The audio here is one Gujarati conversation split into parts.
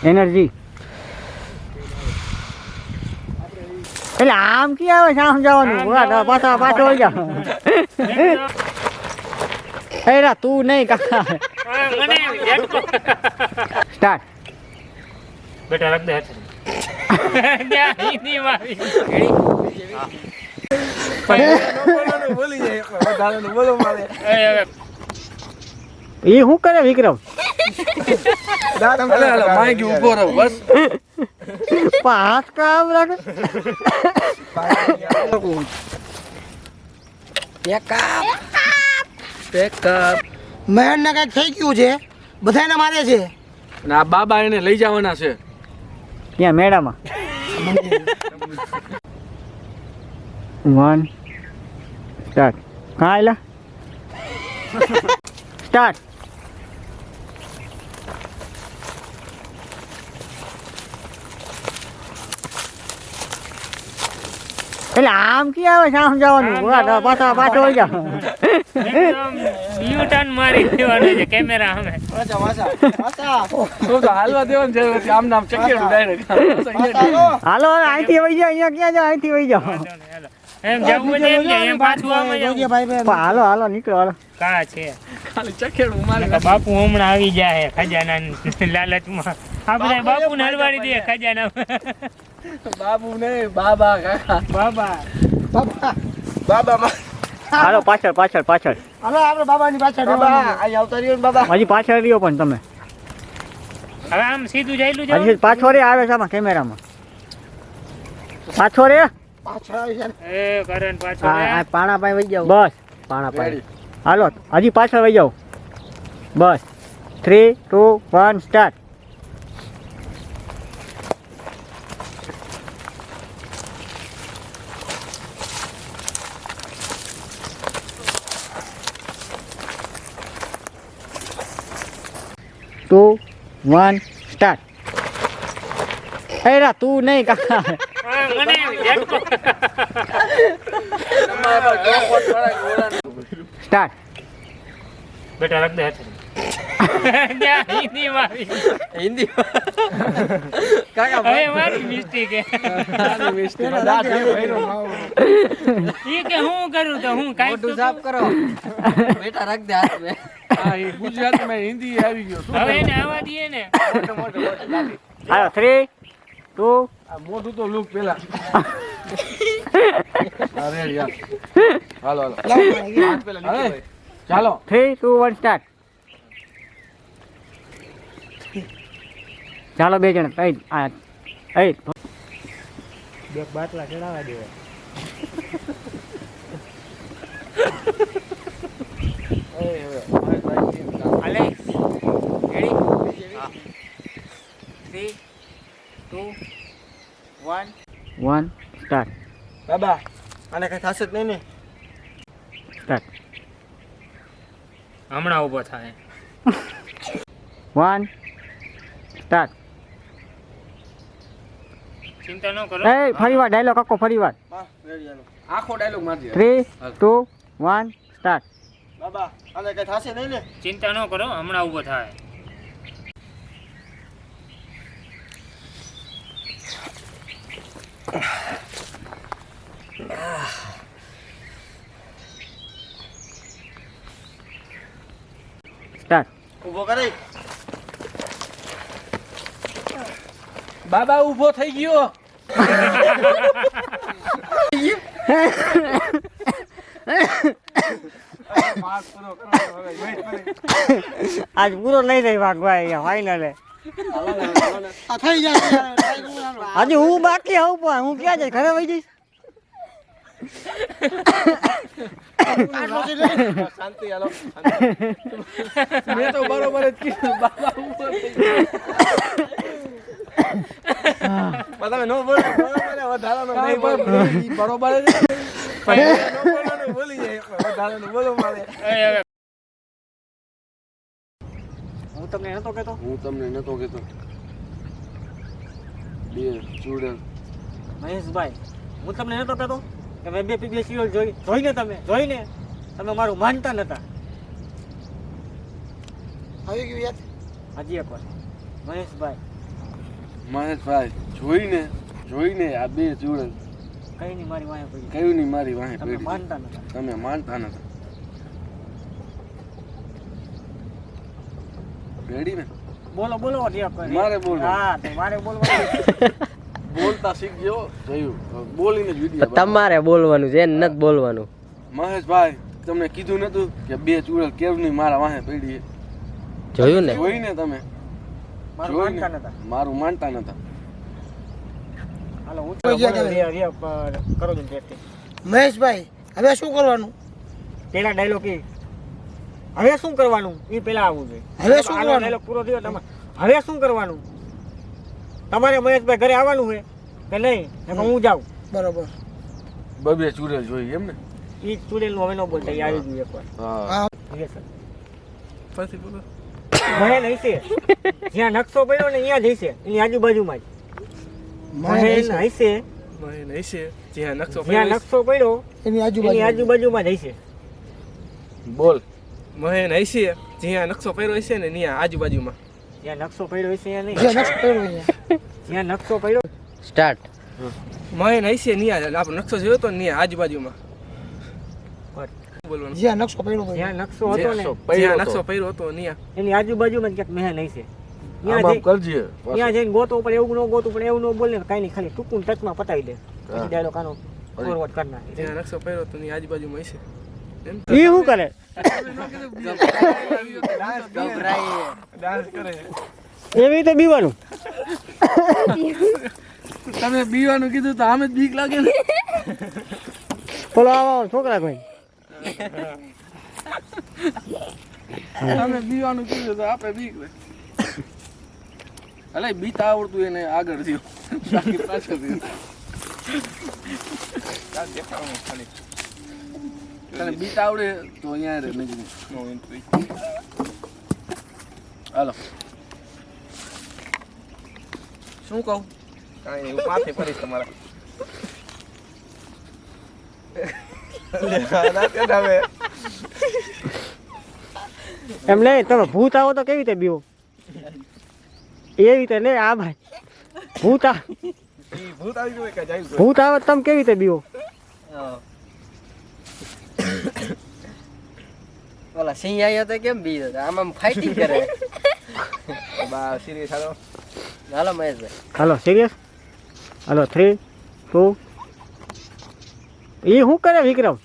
એનર્જી એટલે આમ કી આવે છે આમ જવાનું પાછો આવી જાવ એરા તું નહીં કાકા સ્ટાર્ટ બેટા રખ દે એ શું કરે વિક્રમ પાંચ કામ લાગે મહેર ને કઈક થઈ ગયું છે બધાને મારે છે અને આ બાબા એને લઈ જવાના છે ત્યાં મેળામાં 1 સ્ટાર્ટ કાં આયલા સ્ટાર્ટ એટલે આમ કી આવે છે આમ જવાનું પાછો આવી જાવ યુટર્ન મારી દેવાનો છે કેમેરા સામે હાલવા દેવાનું છે આમ નામ ચકેડું ડાયરેક્ટ હાલો અહીંથી વહી જાવ અહીંયા ક્યાં જાવ અહીંથી વહી જાવ એમ જવું છે એમ ને એમ પાછું આમાં જવું હાલો હાલો નીકળો હાલો કા છે ખાલી ચકેડું મારી બાપુ હમણાં આવી જાય ખજાના લાલચમાં આ બધા બાપુ ને હલવાડી દે ખજાના બાબુ ને બાબા કાકા બાબા બાબા હાલો પાછળ પાછળ પાછળ હાલો આપણે બાબાની પાછળ બાબા અહીં આવતા રહ્યો ને બાબા હજી પાછળ રહ્યો પણ તમે હવે આમ સીધું જઈલું હજી પાછો રે આવે છે આમાં કેમેરામાં પાછો રે પાછળ આવી છે એ કરણ પાછો હા પાણા પાઈ વઈ જાવ બસ પાણા પાઈ હાલો હજી પાછળ વઈ જાવ બસ 3 2 1 સ્ટાર્ટ ટુ 1 સ્ટાર્ટ એરા તું નહીં કાકા મને ઝટકો સ્ટાર્ટ બેટા રખ દે હિન્દી મારી હિન્દી કાકા હવે મારી મિસ્ટેક હે ઈ કે હું કરું તો હું કાઈ તો સાફ કરો બેટા રખ દે હાથ મે હા એ ગુજરાત માં હિન્દી આવી ગયો હવે એને આવા દઈએ ને મોટો હાલો 3 2 આ મોઢું તો લુક પેલા અરે યાર હાલો હાથ પેલા નીચે ચાલો 3 2 1 સ્ટાર્ટ ચાલો બે જણ બે બાટલા ચડાવવા દેવા Alex, ready? 3, 2, 1, start. બાબા આને કઈ થશે જ નહીં ને Start. હમણાં ઊભો થાય 1, start. ચિંતા ન કરો Hey, ફરીવાર ડાયલોગ આખો ફરીવાર. હા રેડી હાલો આખો ડાયલોગ મારજે 3, 2, 1, start. બાબા આને કઈ થશે નહીં ને ચિંતા ન કરો હમણાં ઊભો થાય Start. ઊભો કરે બાબા ઊભો થઈ ગયો આજ પૂરો લઈ જાય ભાગભાઈ ફાઈનલ આ થઈ જાય હજી હું બાકી આવું પણ હું ક્યાં જઈશ ઘરે વહી જઈશ શાંતિ હાલો મેં તો બરોબર જ કીધું બાબા ઊભો થઈ ગયો તમે નો બોલો વધારાનો નહીં બોલો બરોબર જ બોલી જાય વધારાનો બોલો મારે હું તમને નતો કહેતો હું તમને નતો કહેતો બે ચૂડેલ મહેશભાઈ હું તમને નતો કહેતો કે મેં બે સિરિયલ જોઈને તમે મારું માનતા નતા આવી ગયું યાદ હજી એક વાર મહેશભાઈ મહેશભાઈ જોઈને આ બે ચૂડેલ કઈ નહીં મારી વાંહે પડી. કયું નહીં મારી વાહે તમે પડી. માનતા નતા. તમે માનતા નતા. રેડી ને? બોલો રિયા પર. મારે બોલવું. હા તો મારે બોલવાનું. બોલતા શીખજો. જોયું બોલીને જ વિડીયો તમારે બોલવાનું છે નથી બોલવાનું. મહેશભાઈ તમને કીધું નતું કે બે ચૂડેલ કેવની મારા વાહે પડી છે? જોયું ને? જોઈને તમે મારું જોઈને માનતા નતા. મારું માનતા નતા. હાલો હું કોઈ ગયા બોલો, તમે? રિયા પર કરો છો ટેસ્ટ. મહેશભાઈ હવે શું કરવાનું? પેલા ડાયલોગ એ હવે શું કરવાનું એ પેલા આવવું જોઈએ. હવે શું આનો કરવાનું? ડાયલોગ પૂરો થયો તમે હવે શું કરવાનું? તમારે મહેશભાઈ ઘરે આવવાનું છે કે નહીં? નકર હું જાઉં. બરોબર. બબે ચૂડેલ જોઈ એમ ને? એ સ્ટુડન્ટ હવે ન બોલતા એ આવી ગયું એકવાર. હા. Yes, sir. પછી બોલો. મહેલ હશે જ્યાં નકશો પડ્યો ને અહીંયા જ હશે એની આજુબાજુમાં જ મહેલ હશે જ્યાં નકશો જ્યાં નકશો પડ્યો એની એની આજુબાજુમાં જ હશે. બોલ. મહેન હશે જ્યાં નકશો પહેર્યો હશે ને ત્યાં આજુબાજુમાં. જ્યાં નકશો પડ્યો હશે ત્યાં નહીં. જે નકશો કર્યો છે. જ્યાં નકશો પડ્યો સ્ટાર્ટ. મહેન હશે ત્યાં આપણે નકશો જોયો તો ત્યાં આજુબાજુમાં બોલવાનું. જ્યાં નકશો કર્યો છે. જ્યાં નકશો હતો ને જ્યાં નકશો પહેર્યો હતો ત્યાં એની આજુબાજુમાં જ ક્યાંક મહેલ હશે. આમ આમ કરજે. ત્યાં જઈને ગોતવું પડે એવું ન ગોતવું પડે એવું ન બોલે કાંઈ નહીં ખાલી ટૂંકું ટચમાં પતાવી દે પછી ડાયલોગ આનો ફોરવર્ડ કરી નાખે. જ્યાં નકશો પહેર્યો તો ત્યાં આજુબાજુમાં હશે. એ શું કરે? ડાન્સ કરે. એવી રીતે બીવાનું. તમે બીવાનું કીધું તો આમે જ બીક લાગે ને. બોલો આવો છોકરા કોઈ તમે બીવાનું કીધું તો આપણે બીક લાગે. અલે બીતા આવડતું એને આગળ થયો બાકી પાછળ થયો. તને બીતા આવડે તો અહીંયા રે નજીક. હાલો શું કહું? કાંઈ નહીં, હું પાછે ફરીશ તમારા. એમ નહીં તમે ભૂત આવો તો કેવી રીતે બીવો? એવી રીતે નહીં આ ભાઈ ભૂત ભૂત આવી ગયું કે જાય? ભૂત આવે તો તમે કેવી રીતે બીવો? ઓલા સિંહ આવ્યો તો કેમ બી આમ ફાઇટિંગ કરે. બા સિરિયસ હાલો. હાલો મહેશભાઈ. હાલો સિરિયસ. હાલો 3 2 એ શું કરે વિક્રમ?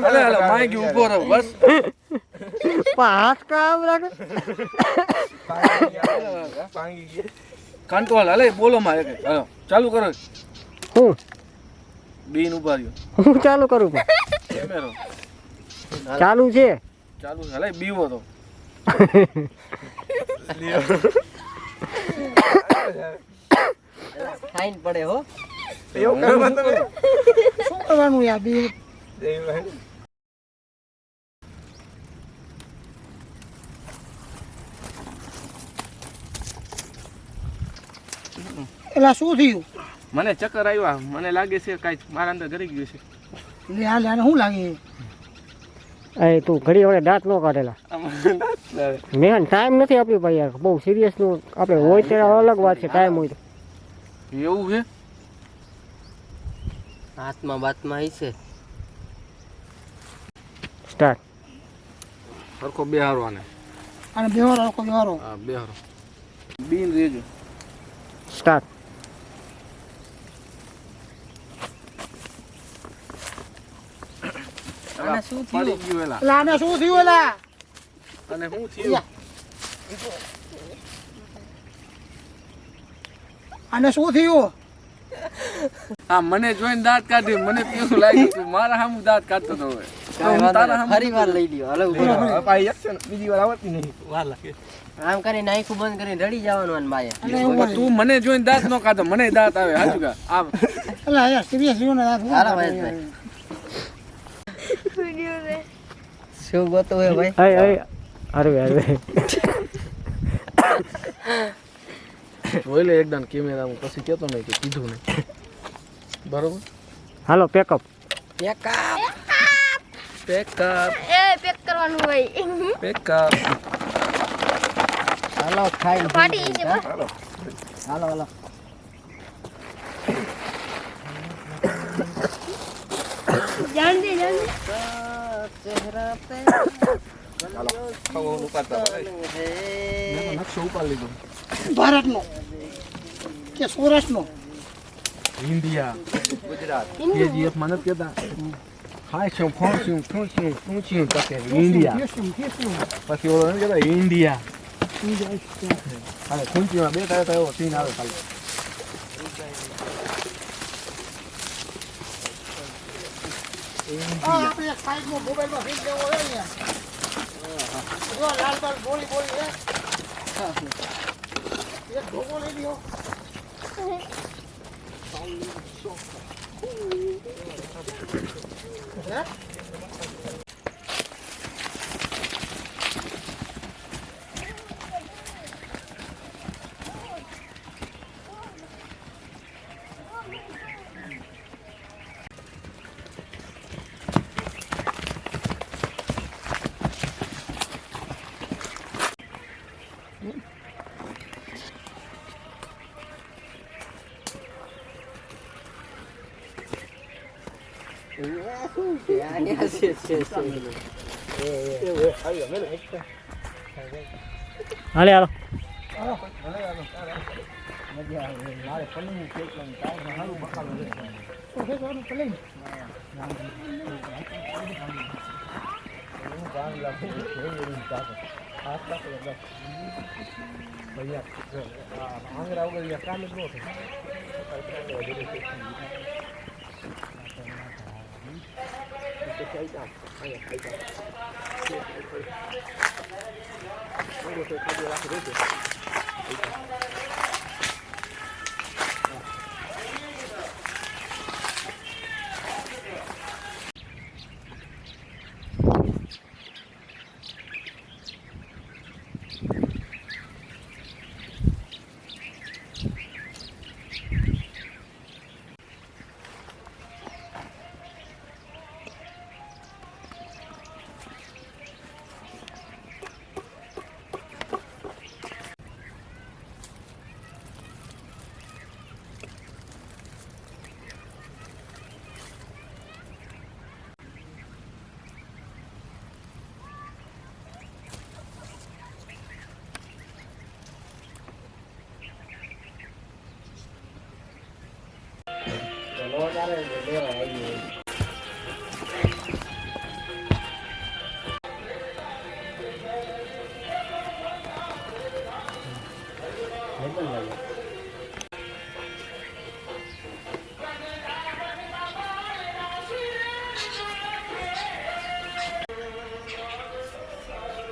અલે અલે માઈક ઊભો રહો બસ. પણ હાથ કામ રાખે. કંટ્રોલ અલે બોલો માં એક હાલો ચાલુ કરો. હું બીન ઉભા રહ્યો. હું ચાલુ કરું પણ કેમેરો ચાલુ છે. ચાલુ છે. અલે બીવો તો ફાઇન પડે હો. એવું કરવાનું તમે. શું કરવાનું યાર બી? એલા શું થયું? મને ચક્કર આવ્યા. મને લાગે છે કાંઈ મારા અંદર ઘરી ગયું છે. લે આ લે શું લાગે? એ તું ઘડી વડે દાંત ન કાઢેલા. મેં ટાઈમ નથી આપ્યો ભાઈ યાર બહુ સિરિયસ નું આપણે હોય ત્યારે અલગ વાત છે ટાઈમ હોય તો. એવું છે. હાથમાં બાતમાં હશે. સ્ટાર્ટ. સરખો બેહારો આને. અને બેવારો લોકો બેવારો. હા બેહારો. બીન રેજો. સ્ટાર્ટ. આને શું પડી થયું? ગયું એલા. એટલે આને શું થયું એલા? અને શું થયું? આને શું થયું? હા મને જોઈને દાંત કાઢ્યું. મને કેવું લાગ્યું તું મારા સામું દાંત કાઢતો તો હવે. કાંઈ વાંધો નહીં. ફરી વાર લઈ લ્યો. હાલો ઉભો રહો. હવે પાછી એકશન બીજી વાર આવતી નહીં. વાર લાગે. આમ કરીને આંખું બંધ કરીને રડી જવાનું અને બાએ. અને એવું પણ તું મને જોઈને દાંત ન કાઢો. મને દાંત આવે સાચું કા આમ. એલા યાર સિરિયસ લ્યો ને યાર. હાલો મહેશભાઈ. શું ગોતું હે ભાઈ? અરે જોઈ લે એકદમ કેમેરામાં પછી કેતો નહીં કે કીધું નહીં. બરોબર. હાલો પેકઅપ. પેકઅપ પેક કરવાનું હોય પેકઅપ. હાલો ખાઈ પાર્ટી છે બસ. હાલો હાલો ચહેરા પે ખાવાનું ઉપાડતા હોય. મેં તો નકશો ઉપાડી લીધો ભારતનો કે સૌરાષ્ટ્રનો ઇન્ડિયા ગુજરાત કેજીએફ માં નથી કહેતા હાય શું ફોન્સ્યું ફોન્સ્યું ફોન્સ્યું કહે ઇન્ડિયા પછી ઓલો નથી કહેતા ઇન્ડિયા હવે ખૂંચીમાં બે તારે એવો સીન આવે ખાલી આપણે સાઈડમાં મોબાઈલમાં ફીટ દેવો હોય ને જો લાલબાલ બોલી બોલી હે એક ઢોકો લઈ લ્યો હે હાલે હાલો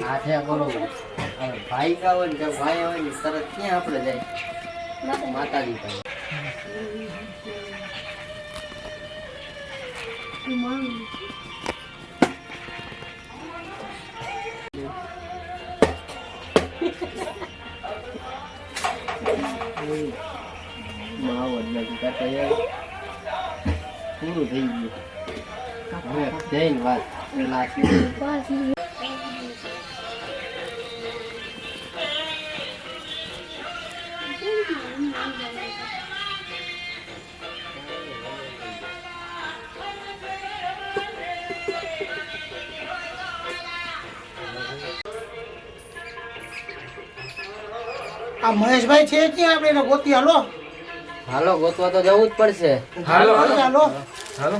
હાથે કરો ભાઈ કા હોય ને ભાઈ હોય ને તરત ક્યાં આપણે જાય માતાજી પાસે પૂરું થઈ ગયું જઈને વાત આ મહેશભાઈ છે ક્યાં આપણે એને ગોતી હાલો હાલો ગોતવા તો જવું જ પડશે હાલો હાલો હાલો